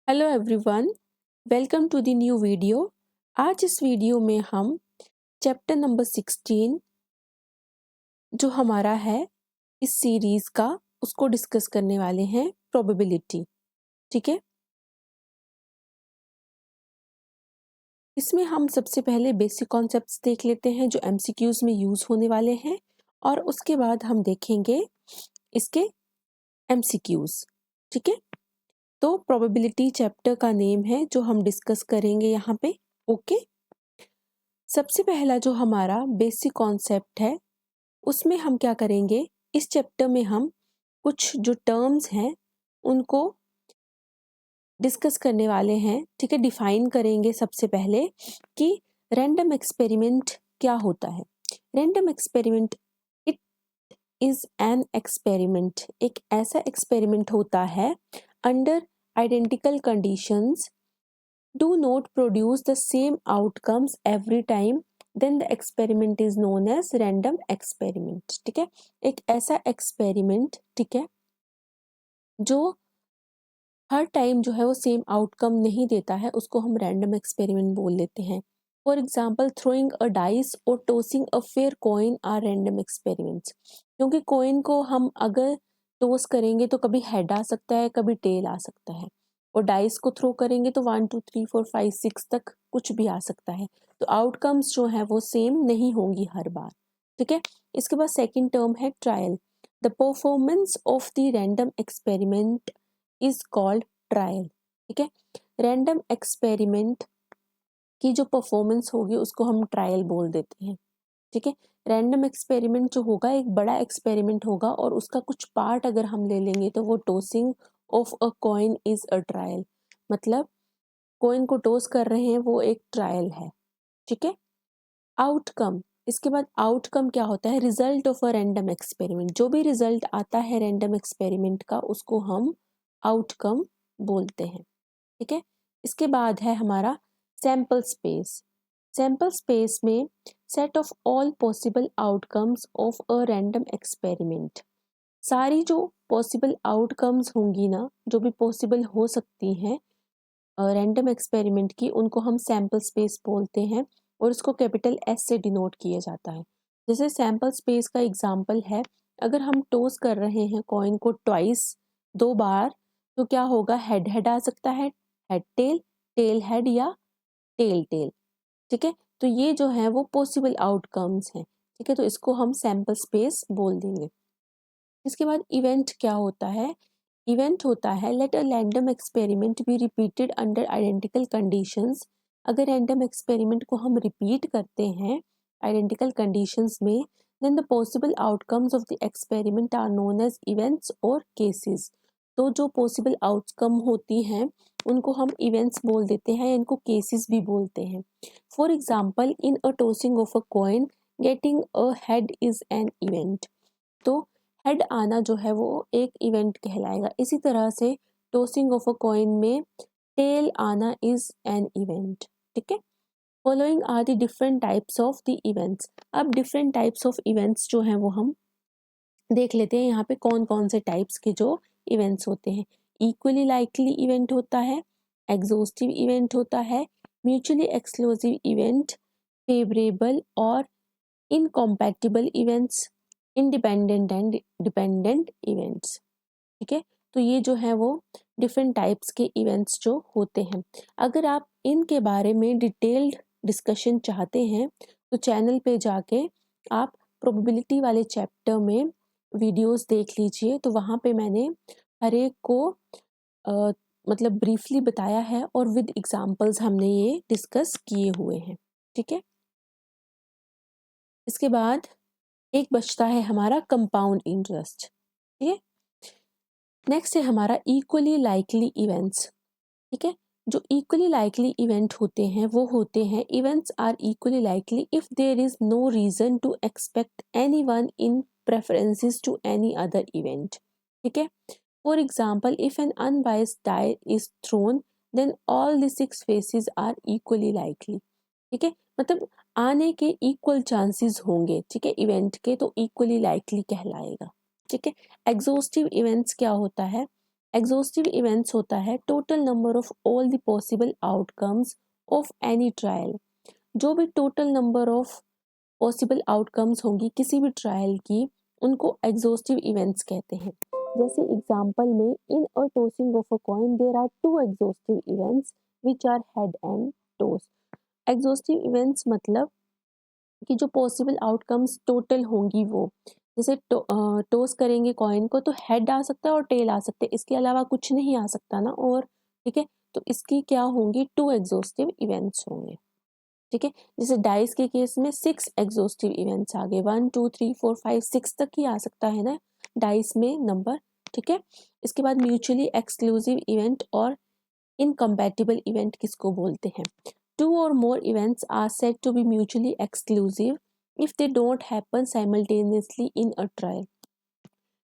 Hello everyone, welcome to the new video. आज इस video में हम चैप्टर नंबर 16 जो हमारा है इस सीरीज का उसको डिस्कस करने वाले हैं, प्रोबेबिलिटी। ठीक है, इसमें हम सबसे पहले बेसिक कॉन्सेप्ट्स देख लेते हैं जो एमसीक्यूज में यूज होने वाले हैं और उसके बाद हम देखेंगे इसके एमसीक्यूज। ठीक है, तो प्रोबेबिलिटी चैप्टर का नेम है जो हम डिस्कस करेंगे यहाँ पे। ओके, सबसे पहला जो हमारा बेसिक कॉन्सेप्ट है उसमें हम क्या करेंगे, इस चैप्टर में हम कुछ जो टर्म्स हैं उनको डिस्कस करने वाले हैं। ठीक है, डिफाइन करेंगे सबसे पहले कि रैंडम एक्सपेरिमेंट क्या होता है। Random experiment it is an experiment, एक ऐसा एक्सपेरिमेंट होता है under identical conditions do not produce the same outcomes every time, then the experiment is known as random experiment। ठीक है, एक ऐसा एक्सपेरिमेंट, ठीक है, जो हर टाइम जो है वो सेम आउटकम नहीं देता है उसको हम रैंडम एक्सपेरिमेंट बोल लेते हैं। For example, throwing a dice और tossing a fair coin are random experiments. क्योंकि कॉइन को हम अगर टॉस करेंगे तो कभी हेड आ सकता है, कभी टेल आ सकता है, और डाइस को थ्रो करेंगे तो 1 2 3 4 5 6 तक कुछ भी आ सकता है। तो आउटकम्स जो है वो सेम नहीं होंगी हर बार। ठीक है, इसके बाद सेकेंड टर्म है trial. The performance of the random experiment is called trial. ठीक है, रैंडम एक्सपेरिमेंट की जो परफॉर्मेंस होगी उसको हम ट्रायल बोल देते हैं। ठीक है, रैंडम एक्सपेरिमेंट जो होगा एक बड़ा एक्सपेरिमेंट होगा और उसका कुछ पार्ट अगर हम ले लेंगे तो वो tossing of a coin is a trial, मतलब कॉइन को टॉस कर रहे हैं वो एक ट्रायल है। ठीक है, आउटकम, इसके बाद आउटकम क्या होता है, result of a random experiment. जो भी रिजल्ट आता है रैंडम एक्सपेरिमेंट का उसको हम आउटकम बोलते हैं। ठीक है, इसके बाद है हमारा सैंपल स्पेस। सैंपल स्पेस में set of all possible outcomes of a random experiment. सारी जो पॉसिबल आउटकम्स होंगी ना, जो भी पॉसिबल हो सकती हैं रैंडम एक्सपेरिमेंट की, उनको हम सैंपल स्पेस बोलते हैं और इसको कैपिटल एस से डिनोट किया जाता है। जैसे सैंपल स्पेस का एग्जांपल है, अगर हम टॉस कर रहे हैं कॉइन को ट्वाइस, 2 बार, तो क्या होगा, हेड हेड आ सकता है, हेड टेल, टेल हेड या टेल टेल। ठीक है, तो ये जो है वो पॉसिबल आउटकम्स हैं। ठीक है, तो इसको हम सैंपल स्पेस बोल देंगे। इसके बाद इवेंट क्या होता है, इवेंट होता है let a random experiment be repeated under identical conditions. अगर रैंडम एक्सपेरिमेंट को हम रिपीट करते हैं आइडेंटिकल कंडीशंस में, then the possible outcomes of the experiment are known as events और केसेस। तो जो पॉसिबल आउटकम होती हैं उनको हम इवेंट्स बोल देते हैं, इनको केसेस भी बोलते हैं। For example, in a tossing of a coin getting a head is an event. तो हेड आना जो है वो एक इवेंट कहलाएगा। इसी तरह से टॉसिंग ऑफ अ कॉइन में टेल आना इज एन इवेंट। ठीक है, following are the different types of the events. अब डिफरेंट टाइप्स ऑफ इवेंट्स जो हैं वो हम देख लेते हैं यहाँ पे कौन कौन से टाइप्स के जो इवेंट्स होते हैं। इक्वली लाइकली इवेंट होता है, एग्जॉस्टिव इवेंट होता है, म्यूचुअली एक्सक्लूसिव इवेंट, फेवरेबल और incompatible events, independent and dependent events. ठीक है, तो ये जो है वो डिफरेंट टाइप्स के इवेंट्स जो होते हैं। अगर आप इनके बारे में डिटेल्ड डिस्कशन चाहते हैं तो चैनल पे जाके आप प्रोबेबिलिटी वाले चैप्टर में वीडियोस देख लीजिए, तो वहाँ पे मैंने हर एक को अ, मतलब ब्रीफली बताया है और विद एग्जांपल्स हमने ये डिस्कस किए हुए हैं। ठीक है, इसके बाद एक बचता है हमारा कंपाउंड इंटरेस्ट। ठीक है, नेक्स्ट है हमारा इक्वली लाइकली इवेंट्स। ठीक है, जो इक्वली लाइकली इवेंट होते हैं वो होते हैं events are equally likely if there is no reason to expect anyone in preferences to any other event. ठीक है, for example, if an unbiased die is thrown then all the 6 faces are equally likely. ठीक है, मतलब आने के equal chances होंगे। ठीक है, इवेंट के, तो इक्वली लाइकली कहलाएगा। ठीक है, एग्जॉस्टिव इवेंट्स क्या होता है, एग्जॉस्टिव इवेंट्स होता है total number of all the possible outcomes of any trial. जो भी total number of possible outcomes होंगी किसी भी ट्रायल की, उनको एग्जॉस्टिव इवेंट्स कहते हैं। जैसे एग्जांपल में in a tossing of a coin there are two exhaustive events which are head and toss. Exhaustive events मतलब कि जो पॉसिबल आउटकम्स टोटल होंगी वो, जैसे टॉस करेंगे कॉइन को तो हेड आ सकता है और टेल आ सकते हैं, इसके अलावा कुछ नहीं आ सकता ना। और ठीक है, तो इसकी क्या होंगी, टू एग्जॉस्टिव इवेंट्स होंगे। ठीक है, जैसे डाइस के केस में 6 एग्जॉस्टिव इवेंट्स आ गए, 1 2 3 4 5 6 तक ही आ सकता है ना डाइस में नंबर। ठीक है, इसके बाद म्यूचुअली एक्सक्लूसिव इवेंट और इनकम्पैटिबल इवेंट किसको बोलते हैं। Two or more events are said to be mutually exclusive if they don't happen simultaneously in a trial.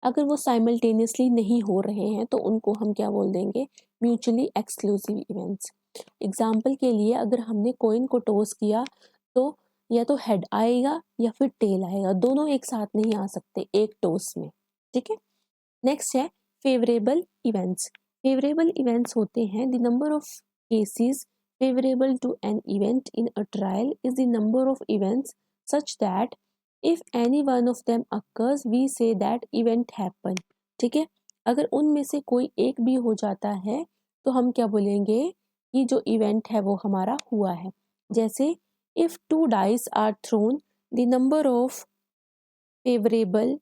अगर वो साइमल्टेनियसली नहीं हो रहे हैं तो उनको हम क्या बोल देंगे, म्यूचुअली एक्सक्लूसिव इवेंट्स। एग्जाम्पल के लिए अगर हमने कॉइन को टॉस किया तो या तो हेड आएगा या फिर टेल आएगा, दोनों एक साथ नहीं आ सकते एक टॉस में। ठीक है, नेक्स्ट है फेवरेबल इवेंट्स। फेवरेबल इवेंट्स होते हैं the number of cases favorable to an event in a trial is the number of events such that if any one of them occurs we say that event happened। ठीक है, अगर उनमें से कोई एक भी हो जाता है तो हम क्या बोलेंगे कि जो इवेंट है वो हमारा हुआ है। जैसे if two dice are thrown the number of favorable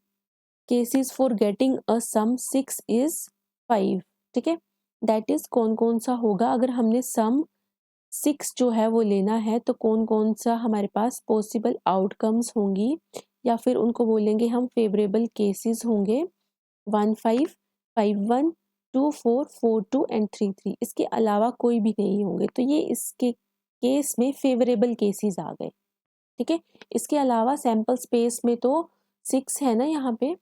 cases for getting a sum 6 is 5। ठीक है, दैट इज कौन कौन सा होगा, अगर हमने सम 6 जो है वो लेना है तो कौन कौन सा हमारे पास पॉसिबल आउटकम्स होंगी, या फिर उनको बोलेंगे हम फेवरेबल केसेस होंगे 1 5 5 1 2 4 4 2 एंड 3 3। इसके अलावा कोई भी नहीं होंगे, तो ये इसके केस में फेवरेबल केसेस आ गए। ठीक है, इसके अलावा सैंपल स्पेस में तो 6 है ना यहाँ पे,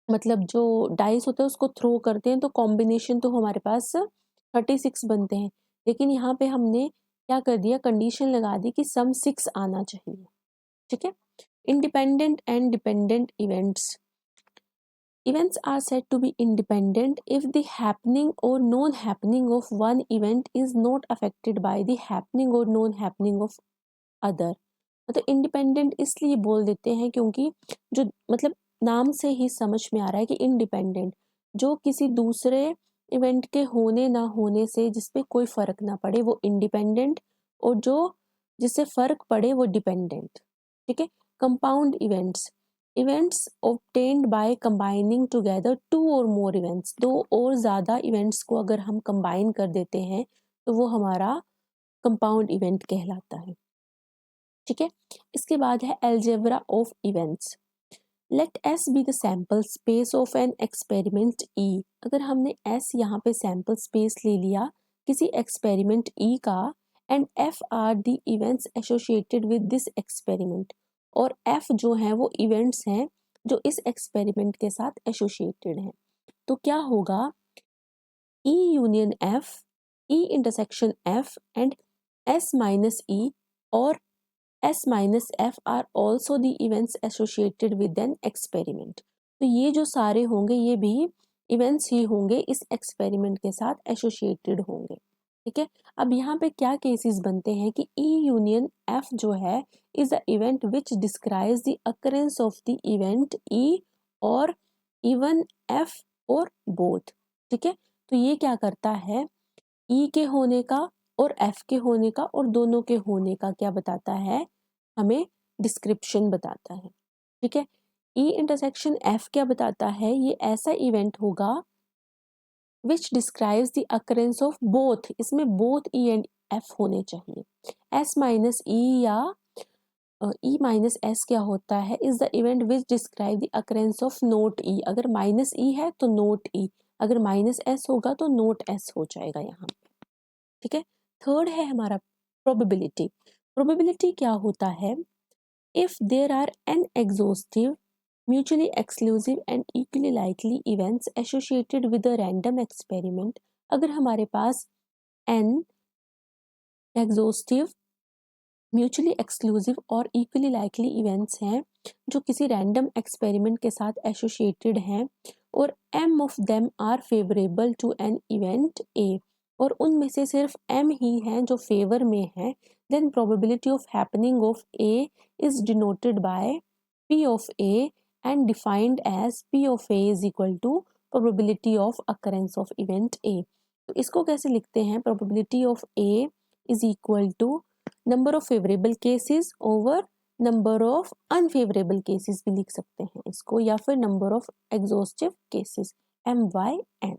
मतलब जो डाइस होते हैं उसको थ्रो करते हैं तो कॉम्बिनेशन तो हमारे पास 36 बनते हैं, लेकिन यहाँ पे हमने क्या कर दिया, कंडीशन लगा दी कि सम 6 आना चाहिए। ठीक है, independent and dependent events. Events are said to be independent if the happening or non-happening of one event is not affected by the happening or non-happening of other। मतलब इंडिपेंडेंट इसलिए बोल देते हैं क्योंकि जो मतलब नाम से ही समझ में आ रहा है कि इंडिपेंडेंट, जो किसी दूसरे इवेंट के होने ना होने से जिसपे कोई फर्क ना पड़े वो इंडिपेंडेंट, और जो जिससे फर्क पड़े वो डिपेंडेंट। ठीक है, compound events, events obtained by combining together two or more events. दो और ज़्यादा इवेंट्स को अगर हम कंबाइन कर देते हैं तो वो हमारा कंपाउंड इवेंट कहलाता है। ठीक है, इसके बाद है algebra of events. Let S be the sample space of an experiment E. अगर हमने एस यहाँ पे सैंपल स्पेस ले लिया किसी एक्सपेरिमेंट ई का, and F R the events associated with this experiment, और एफ जो है वो इवेंट्स हैं जो इस एक्सपेरिमेंट के साथ एसोसिएटेड हैं, तो क्या होगा, E union F, E intersection F and S minus E और S minus F are also the events associated with an experiment। तो ये जो सारे होंगे ये भी इवेंट्स ही होंगे, इस एक्सपेरिमेंट के साथ एसोसिएटेड होंगे। ठीक है, अब यहाँ पे क्या केसेस बनते हैं कि E यूनियन F जो है is the event which describes the occurrence of the event E और इवन F और बोथ। ठीक है, तो ये क्या करता है, E के होने का और F के होने का और दोनों के होने का क्या बताता है, हमें डिस्क्रिप्शन बताता है। ठीक है, ई इंटरसेक्शन एफ क्या बताता है, ये ऐसा इवेंट होगा which describes the occurrence of both, इसमें बोथ ई एंड एफ होने चाहिए। एस माइनस ई या ई माइनस एस क्या होता है, is the event which describe the occurrence of not E. अगर माइनस ई है तो नोट ई, अगर माइनस एस होगा तो नोट एस हो जाएगा यहाँ पे। ठीक है, थर्ड है हमारा प्रोबेबिलिटी। प्रोबेबिलिटी क्या होता है, if there are unexhaustive, mutually exclusive and equally likely events associated with a random experiment, अगर हमारे पास n एग्जॉस्टिव, म्यूचुअली एक्सक्लूसिव और इक्वली लाइकली इवेंट्स हैं जो किसी रैंडम एक्सपेरिमेंट के साथ एसोसिएटेड हैं, और m of them are favourable to an event A, और उनमें से सिर्फ m ही हैं जो फेवर में हैं, then probability of happening of A is denoted by P of A and defined as P of A is equal to probability of occurrence of event A. तो इसको कैसे लिखते हैं? probability of A is equal to number of favorable cases over number of unfavorable cases भी लिख सकते हैं इसको, या फिर number of exhaustive cases MYN.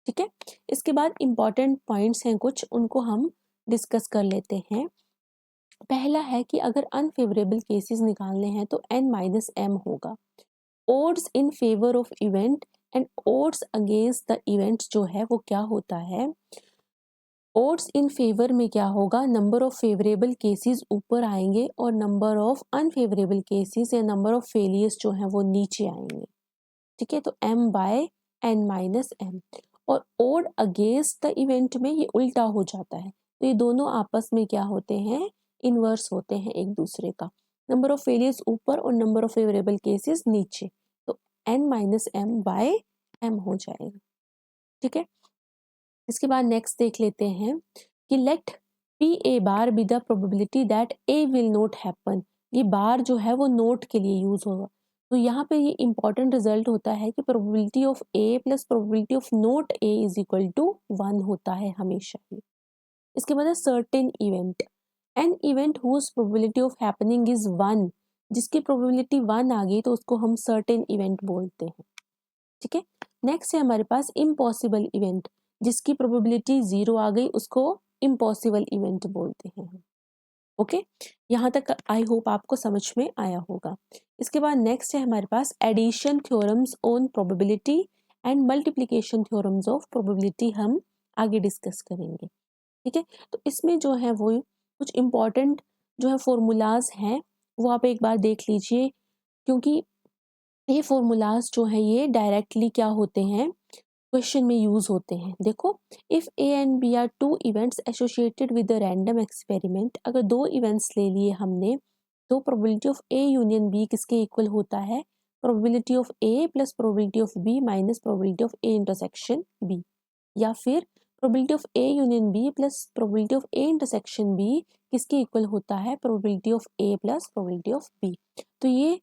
ठीक है, इसके बाद इंपॉर्टेंट पॉइंट्स हैं कुछ, उनको हम डिस्कस कर लेते हैं। पहला है कि अगर अनफेवरेबल केसेस निकालने हैं तो n-m होगा। Odds in favour of event and odds against the event जो है वो क्या होता है? ओड्स इन फेवर में क्या होगा? नंबर ऑफ फेवरेबल केसेस ऊपर आएंगे और नंबर ऑफ अनफेवरेबल केसेस या नंबर ऑफ फेलियर्स जो हैं वो नीचे आएंगे। ठीक है, तो m/n-m। और ओड अगेंस्ट द इवेंट में ये उल्टा हो जाता है, तो ये दोनों आपस में क्या होते हैं? इनवर्स होते हैं एक दूसरे का। नंबर ऑफ फेलियर्स ऊपर और नंबर ऑफ फेवरेबल केसेस नीचे, तो n-m/m हो जाएगा। ठीक है, इसके बाद नेक्स्ट देख लेते हैं कि let P A bar be the probability that A will not happen. ये बार जो है वो नोट के लिए यूज होगा, तो यहाँ पे ये इंपॉर्टेंट रिजल्ट होता है कि probability of A plus probability of not A is equal to 1 होता है हमेशा ही। इसके बाद certain event, an event whose probability of happening is 1, जिसकी प्रोबेबिलिटी 1 आ गई तो उसको हम सर्टेन इवेंट बोलते हैं। ठीक है, नेक्स्ट है हमारे पास इम्पॉसिबल इवेंट, जिसकी प्रोबेबिलिटी 0 आ गई उसको इम्पॉसिबल इवेंट बोलते हैं। ओके, यहाँ तक आई होप आपको समझ में आया होगा। इसके बाद नेक्स्ट है हमारे पास addition theorems on probability and multiplication theorems of probability, हम आगे डिस्कस करेंगे। ठीक है, तो इसमें जो है वो कुछ इम्पॉर्टेंट जो है फॉर्मूलाज हैं वो आप एक बार देख लीजिए, क्योंकि ये फॉर्मूलाज जो हैं ये डायरेक्टली क्या होते हैं? क्वेश्चन में यूज होते हैं। देखो, if A and B are two events associated with a random experiment, अगर दो इवेंट्स ले लिए हमने तो probability of A union B किसके इक्वल होता है? Probability of A plus probability of B minus probability of A intersection B, या फिर probability of A union B plus probability of A intersection B किसके इक्वल होता है? Probability of A plus probability of B. तो ये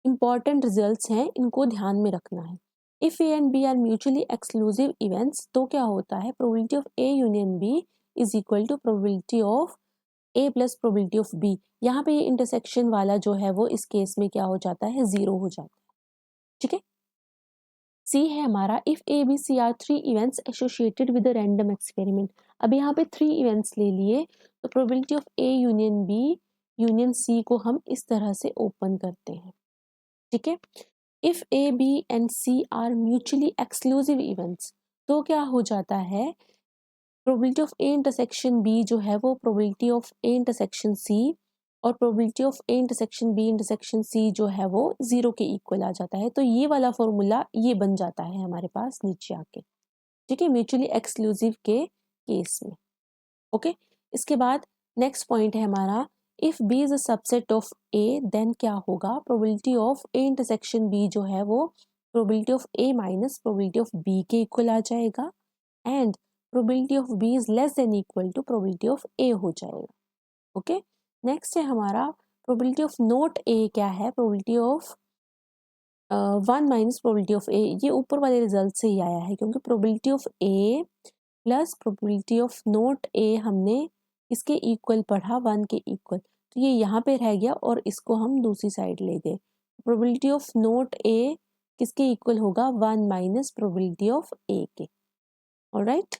important results हैं, इनको ध्यान में रखना है। If A and B are mutually exclusive events तो क्या होता है? Probability of A union B is equal to probability of A plus probability of B. यहाँ पे ये इंटरसेक्शन वाला जो है वो इस केस में क्या हो जाता है? 0 हो जाता है। ठीक है, सी है हमारा if A B C are 3 events associated with a random experiment. अब यहाँ पे 3 इवेंट्स ले लिए तो probability of A union B union C को हम इस तरह से ओपन करते हैं। ठीक है, if A B and C are mutually exclusive events तो क्या हो जाता है? Probability of A intersection B जो है वो probability of A intersection C और probability of A intersection B intersection C जो है वो 0 के इक्वल आ जाता है। तो ये वाला फॉर्मूला ये बन जाता है हमारे पास नीचे आके। ठीक है, म्यूचुअली एक्सक्लूसिव के केस में। ओके, इसके बाद नेक्स्ट पॉइंट है हमारा if B is a subset of A then क्या होगा? Probability of A intersection B जो है वो probability of A minus probability of B के इक्वल आ जाएगा, and probability of B is less than equal to probability of A हो जाएगा। ओके, नेक्स्ट है हमारा प्रोबेबिलिटी ऑफ नॉट ए क्या है? Probability of 1 minus probability of A, ये ऊपर वाले रिजल्ट से ही आया है, क्योंकि probability of A plus probability of not A हमने इसके इक्वल पढ़ा 1 के इक्वल, तो ये यहाँ पे रह गया और इसको हम दूसरी साइड ले गए। प्रोबेबिलिटी ऑफ नॉट ए किसके इक्वल होगा? 1 माइनस प्रोबेबिलिटी ऑफ ए के। ऑलराइट,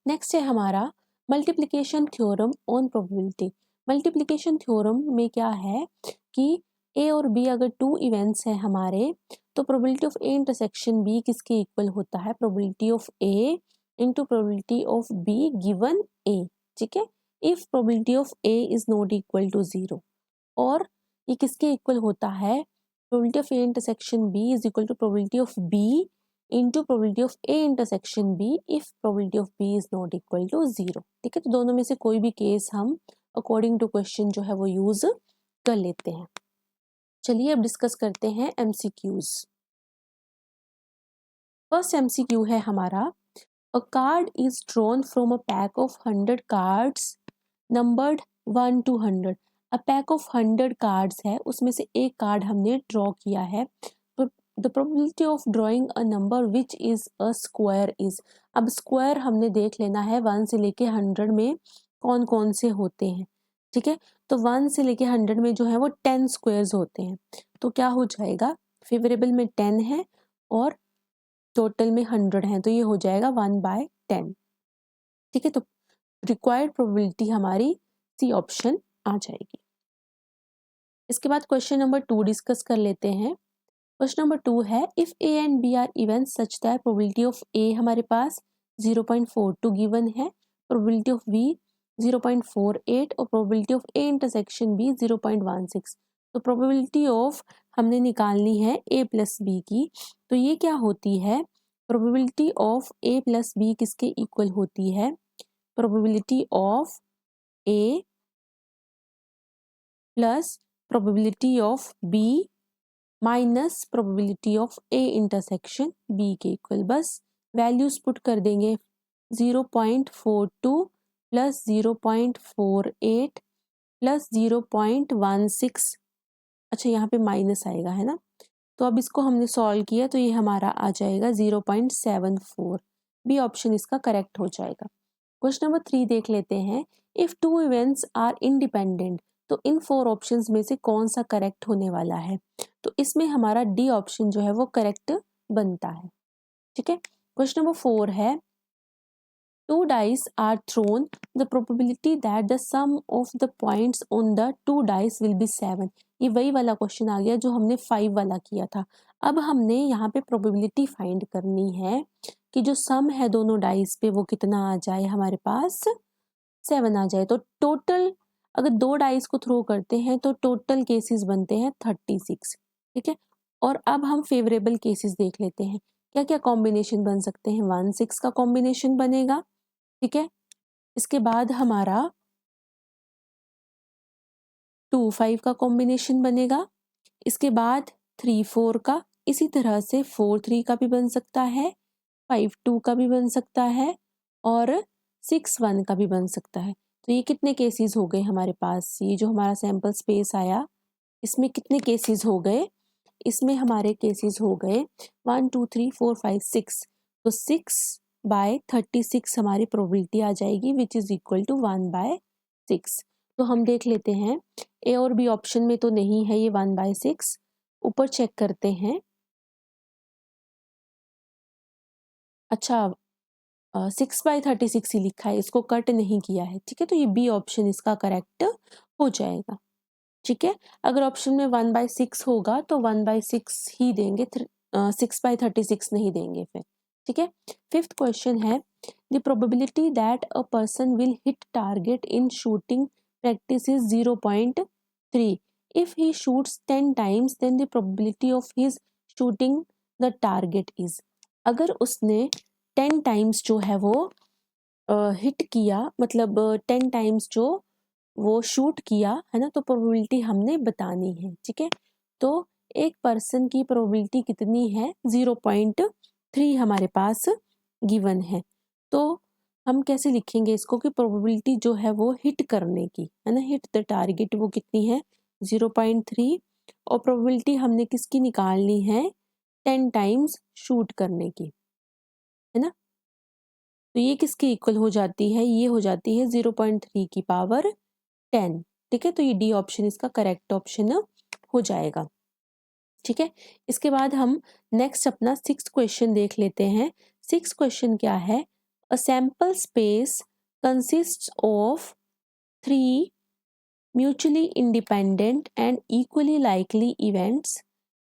नेक्स्ट है हमारा multiplication theorem on probability. Multiplication theorem में क्या है कि ए और बी अगर 2 इवेंट्स हैं हमारे तो probability of A intersection B किसके इक्वल होता है? Probability of A into probability of B given A. ठीक है, if probability of A is not equal to 0, और ये किसके इक्वल होता है? Probability of A intersection B is equal to probability of B into probability of A intersection B if probability of B is not equal to 0। ठीक है, तो दोनों में से कोई भी केस हम अकॉर्डिंग टू क्वेश्चन जो है वो यूज कर लेते हैं। चलिए अब डिस्कस करते हैं एमसीक्यूज। फर्स्ट एमसीक्यू है हमारा, अ card is drawn from a pack of 100 cards numbered 1 to 100। A pack of 100 cards है, उसमें से एक कार्ड हमने ड्रॉ किया है। The probability of drawing a number which is a square is. अब स्क्वायर हमने देख लेना है 1 से लेके 100 में कौन कौन से होते हैं। ठीक है, तो 1 से लेके 100 में जो है वो 10 स्क्वायर्स होते हैं। तो क्या हो जाएगा, फेवरेबल में 10 है और टोटल में 100 है, तो ये हो जाएगा 1/10। ठीक है, तो रिक्वायर्ड प्रोबेबिलिटी हमारी सी ऑप्शन आ जाएगी। इसके बाद क्वेश्चन नंबर 2 डिस्कस कर लेते हैं। क्वेश्चन नंबर 2 है, if A and B are events such that probability of A हमारे पास 0.42 गिवन है, प्रोबेबिलिटी ऑफ बी 0.48 और probability of A intersection B 0.16। तो प्रोबेबिलिटी ऑफ हमने निकालनी है ए प्लस बी की, तो ये क्या होती है, probability of A plus B किसके इक्वल होती है, probability of A plus probability of B minus probability of A intersection B के इक्वल। बस वैल्यूज पुट कर देंगे, 0.42 प्लस 0.48 प्लस 0.16। अच्छा, यहाँ पे माइनस आएगा है ना, तो अब इसको हमने सॉल्व किया तो ये हमारा आ जाएगा 0.74। बी ऑप्शन इसका करेक्ट हो जाएगा। क्वेश्चन नंबर 3 देख लेते हैं, if two events are independent, तो इन 4 ऑप्शंस में से कौन सा करेक्ट होने वाला है, तो इसमें हमारा डी ऑप्शन जो है वो करेक्ट बनता है। ठीक है, क्वेश्चन नंबर 4 है, 2 dice are thrown, the probability that the sum of the points on the 2 dice will be 7। ये वही वाला क्वेश्चन आ गया जो हमने 5 वाला किया था। अब हमने यहाँ पे प्रोबेबिलिटी फाइंड करनी है कि जो सम है दोनों डाइस पे वो कितना आ जाए, हमारे पास 7 आ जाए। तो टोटल अगर 2 डाइस को थ्रो करते हैं तो टोटल केसेस बनते हैं 36। ठीक है, और अब हम फेवरेबल केसेस देख लेते हैं, क्या क्या कॉम्बिनेशन बन सकते हैं। 1-6 का कॉम्बिनेशन बनेगा। ठीक है, इसके बाद हमारा 2-5 का कॉम्बिनेशन बनेगा, इसके बाद 3-4 का, इसी तरह से 4-3 का भी बन सकता है, 5-2 का भी बन सकता है और 6-1 का भी बन सकता है। तो ये कितने केसेस हो गए हमारे पास, ये जो हमारा सैंपल स्पेस आया इसमें कितने केसेस हो गए, इसमें हमारे केसेस हो गए 1 2 3 4 5 6। तो 6/36 हमारी प्रोबेबिलिटी आ जाएगी विच इज इक्वल टू 1/6। तो हम देख लेते हैं, ए और बी ऑप्शन में तो नहीं है ये 1/6, ऊपर चेक करते हैं। अच्छा, 6/36 ही लिखा है, इसको कट नहीं किया है। ठीक है, तो ये बी ऑप्शन इसका करेक्ट हो जाएगा। ठीक है, अगर ऑप्शन में 1/6 होगा तो 1/6 ही देंगे, 6/36 नहीं देंगे फिर। ठीक है, फिफ्थ क्वेश्चन है, the probability that a person will hit target in shooting practice is 0.3। If he shoots 10 times then the probability of his shooting the target is. अगर उसने 10 टाइम्स जो है वो हिट किया, मतलब 10 टाइम्स जो वो शूट किया है ना, तो प्रोबेबिलिटी हमने बतानी है। ठीक है, तो एक पर्सन की प्रोबेबिलिटी कितनी है, 0.3 हमारे पास गिवन है। तो हम कैसे लिखेंगे इसको कि प्रोबेबिलिटी जो है वो हिट करने की है ना, हिट द टारगेट, वो कितनी है 0.3, और प्रोबेबिलिटी हमने किसकी निकालनी है 10 टाइम्स शूट करने की, है ना। तो ये किसके इक्वल हो जाती है, ये हो जाती है 0.3 की पावर 10। ठीक है, तो ये डी ऑप्शन इसका करेक्ट ऑप्शन हो जाएगा। ठीक है, इसके बाद हम नेक्स्ट अपना 6th क्वेश्चन देख लेते हैं। 6th क्वेश्चन क्या है, अ sample space consists of 3 mutually independent and equally likely events.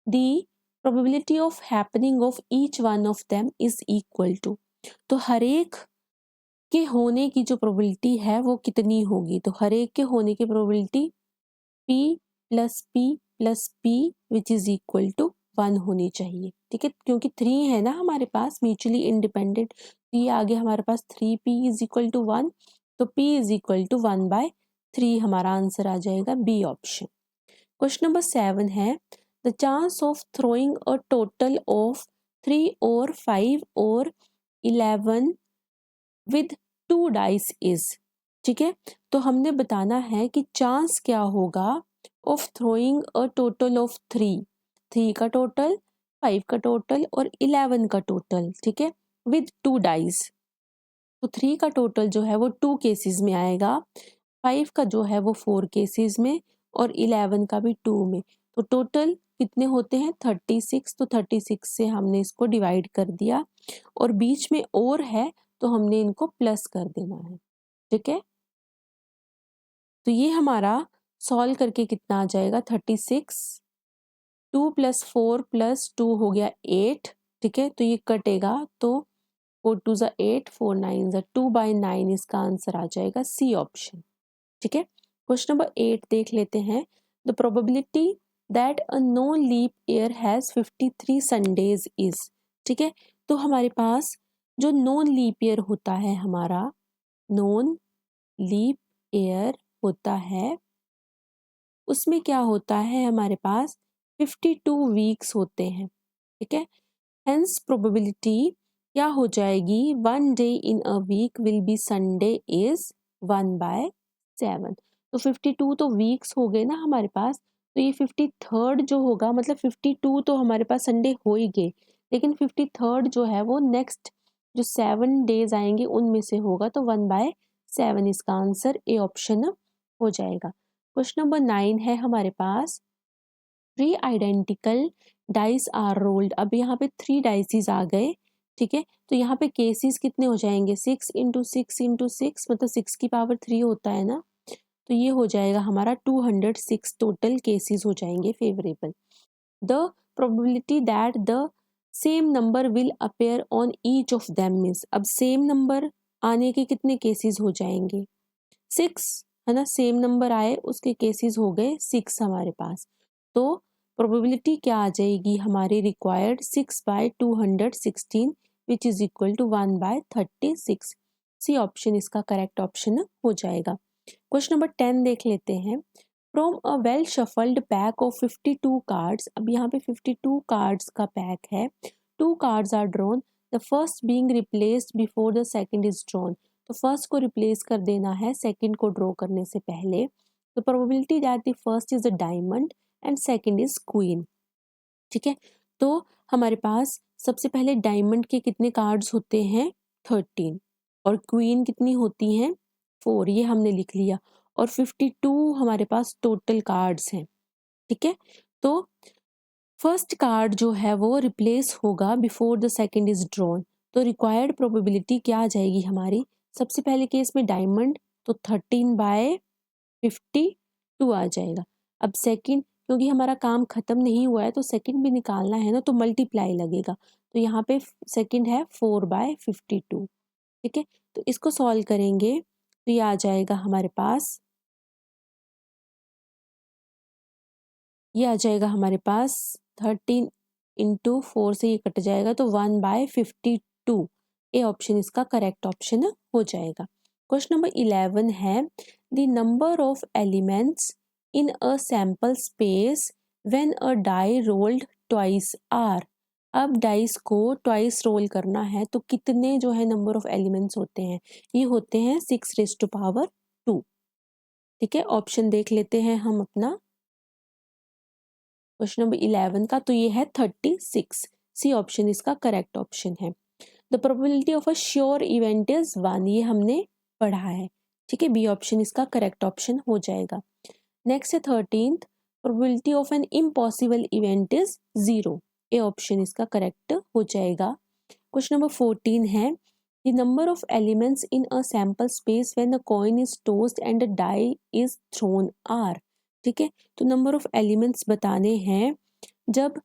The probability of happening of each one of them is equal to। तो हर एक के होने की जो प्रोबेबिलिटी है वो कितनी होगी, तो हर एक के होने की probability P plus P plus P which is equal to 1 होनी चाहिए। ठीक है, क्योंकि 3 है ना हमारे पास म्यूचुअली इंडिपेंडेंट, तो ये आगे हमारे पास 3P इज इक्वल टू 1, तो P इज इक्वल टू 1/3 हमारा आंसर आ जाएगा बी ऑप्शन। क्वेश्चन नंबर 7 है, the chance of throwing a total of 3 और 5 और 11 विद 2 डाइस इज। ठीक है, तो हमने बताना है कि चांस क्या होगा of throwing a total of 3 का टोटल, 5 का टोटल और 11 का टोटल। ठीक है, विद 2 डाइस। तो 3 का टोटल जो है वो 2 केसेस में आएगा, 5 का जो है वो 4 केसेस में और 11 का भी 2 में। तो टोटल कितने होते हैं 36। तो 36 से हमने इसको डिवाइड कर दिया और बीच में और है तो हमने इनको प्लस कर देना है। ठीक है, तो ये हमारा सॉल्व करके कितना आ जाएगा 36, 2 + 4 + 2 हो गया 8। ठीक है, तो ये कटेगा तो 4 2 ज़ा 8, 4 9 ज़ा 2/9 इसका आंसर आ जाएगा सी ऑप्शन। ठीक है, क्वेश्चन नंबर 8 देख लेते हैं। The probability that a non leap year has 53 Sundays is. ठीक है, तो हमारे पास जो नॉन लीप ईयर होता है, हमारा नॉन लीप ईयर होता है, उसमें क्या होता है हमारे पास 52 वीक्स होते हैं। ठीक है, हेंस प्रोबेबिलिटी क्या हो जाएगी 1 day in a week will be Sunday is 1/7। तो 52 तो वीक्स हो गए ना हमारे पास, तो ये 53rd जो होगा, मतलब 52 तो हमारे पास संडे हो ही गए, लेकिन 53rd जो है वो नेक्स्ट जो 7 डेज आएंगे उनमें से होगा, तो 1/7 इसका आंसर ए ऑप्शन हो जाएगा। क्वेश्चन नंबर 9 है हमारे पास, 3 आइडेंटिकल डाइस आर रोल्ड। अब यहाँ पे 3 डाइसिस आ गए। ठीक है, तो यहाँ पे केसेस कितने हो जाएंगे 6 × 6 × 6, मतलब 6 की पावर 3 होता है ना, तो ये हो जाएगा हमारा 206 टोटल केसेस हो जाएंगे favourable. The probability that the same number will appear on each of them is. अब सेम नंबर आने के कितने केसेस हो जाएंगे 6, है ना, सेम नंबर आए उसके केसेस हो गए 6 हमारे पास। तो प्रोबेबिलिटी क्या आ जाएगी हमारी required 6/216 which is equal to 1/36। C option इसका करेक्ट ऑप्शन हो जाएगा। क्वेश्चन नंबर 10 देख लेते हैं। From a well shuffled pack of 52 cards. अब यहाँ पे 52 कार्ड्स का पैक है, 2 cards are drawn, the first being replaced before the second is drawn. तो फर्स्ट को रिप्लेस कर देना है सेकंड को ड्रॉ करने से पहले। The probability that the first is a diamond and second is queen. ठीक है, तो हमारे पास सबसे पहले डायमंड के कितने कार्ड्स होते हैं 13 और क्वीन कितनी होती हैं 4, ये हमने लिख लिया, और 52 हमारे पास टोटल कार्ड्स हैं। ठीक है, तो फर्स्ट कार्ड जो है वो रिप्लेस होगा before the second is drawn. तो रिक्वायर्ड प्रोबेबिलिटी क्या आ जाएगी हमारी, सबसे पहले केस में डायमंड, तो 13/52 आ जाएगा। अब सेकंड, क्योंकि हमारा काम खत्म नहीं हुआ है तो सेकंड भी निकालना है ना, तो मल्टीप्लाई लगेगा, तो यहाँ पे सेकंड है 4/52। ठीक है, तो इसको सॉल्व करेंगे तो ये आ जाएगा हमारे पास, ये आ जाएगा हमारे पास 13 × 4 से ये कट जाएगा तो 1/52। ए ऑप्शन इसका करेक्ट ऑप्शन हो जाएगा। क्वेश्चन नंबर 11 है, the number of elements in a sample space when a die rolled twice are. अब डाइस को ट्वाइस रोल करना है तो कितने जो है नंबर ऑफ एलिमेंट्स होते हैं, ये होते हैं 6⁻²। ठीक है, ऑप्शन देख लेते हैं हम अपना क्वेश्चन नंबर 11 का, तो ये है 36। सी ऑप्शन इसका करेक्ट ऑप्शन है। The probability of a sure event is 1, ये हमने पढ़ा है। ठीक है, बी ऑप्शन इसका करेक्ट ऑप्शन हो जाएगा। नेक्स्ट है 13th, probability of an impossible event is 0। A option इसका करेक्ट हो जाएगा। क्वेश्चन नंबर 14 है, the number of elements in a sample space when the coin is tossed and the die is thrown are. ठीक है, तो number of elements बताने हैं जब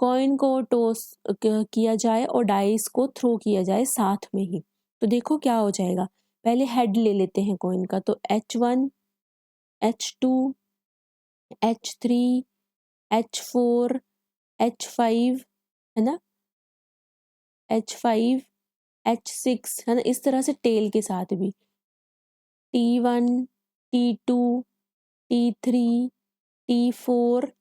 कॉइन को टॉस किया जाए और डाइस को थ्रो किया जाए साथ में ही। तो देखो क्या हो जाएगा, पहले हेड ले लेते हैं कॉइन का, तो H1, H2, H3, H4, H5, है ना, H5, H6, है ना, इस तरह से टेल के साथ भी T1, T2, T3, T4,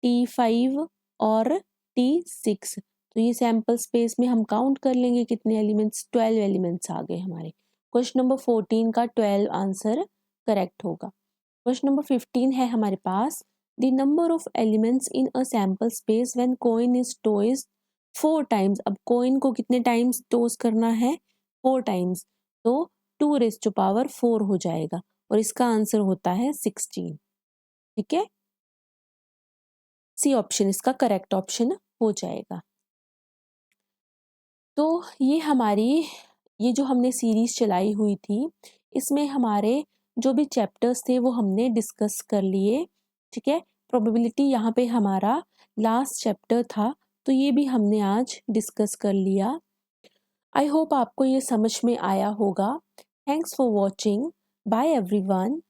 T5 और T6। तो ये सैम्पल स्पेस में हम काउंट कर लेंगे कितने एलिमेंट्स, 12 एलिमेंट्स आ गए हमारे। क्वेश्चन नंबर 14 का 12 आंसर करेक्ट होगा। क्वेश्चन नंबर 15 है हमारे पास, the number of elements in a sample space when coin is tossed 4 times. अब कॉइन को कितने टाइम्स टॉस करना है, 4 टाइम्स, तो 2 रेज़ टू पावर 4 हो जाएगा और इसका आंसर होता है 16। ठीक है, सी ऑप्शन इसका करेक्ट ऑप्शन हो जाएगा। तो ये जो हमने सीरीज चलाई हुई थी, इसमें हमारे जो भी चैप्टर्स थे वो हमने डिस्कस कर लिए। ठीक है, प्रोबेबिलिटी यहाँ पे हमारा लास्ट चैप्टर था, तो ये भी हमने आज डिस्कस कर लिया। आई होप आपको ये समझ में आया होगा। Thanks for watching, bye everyone.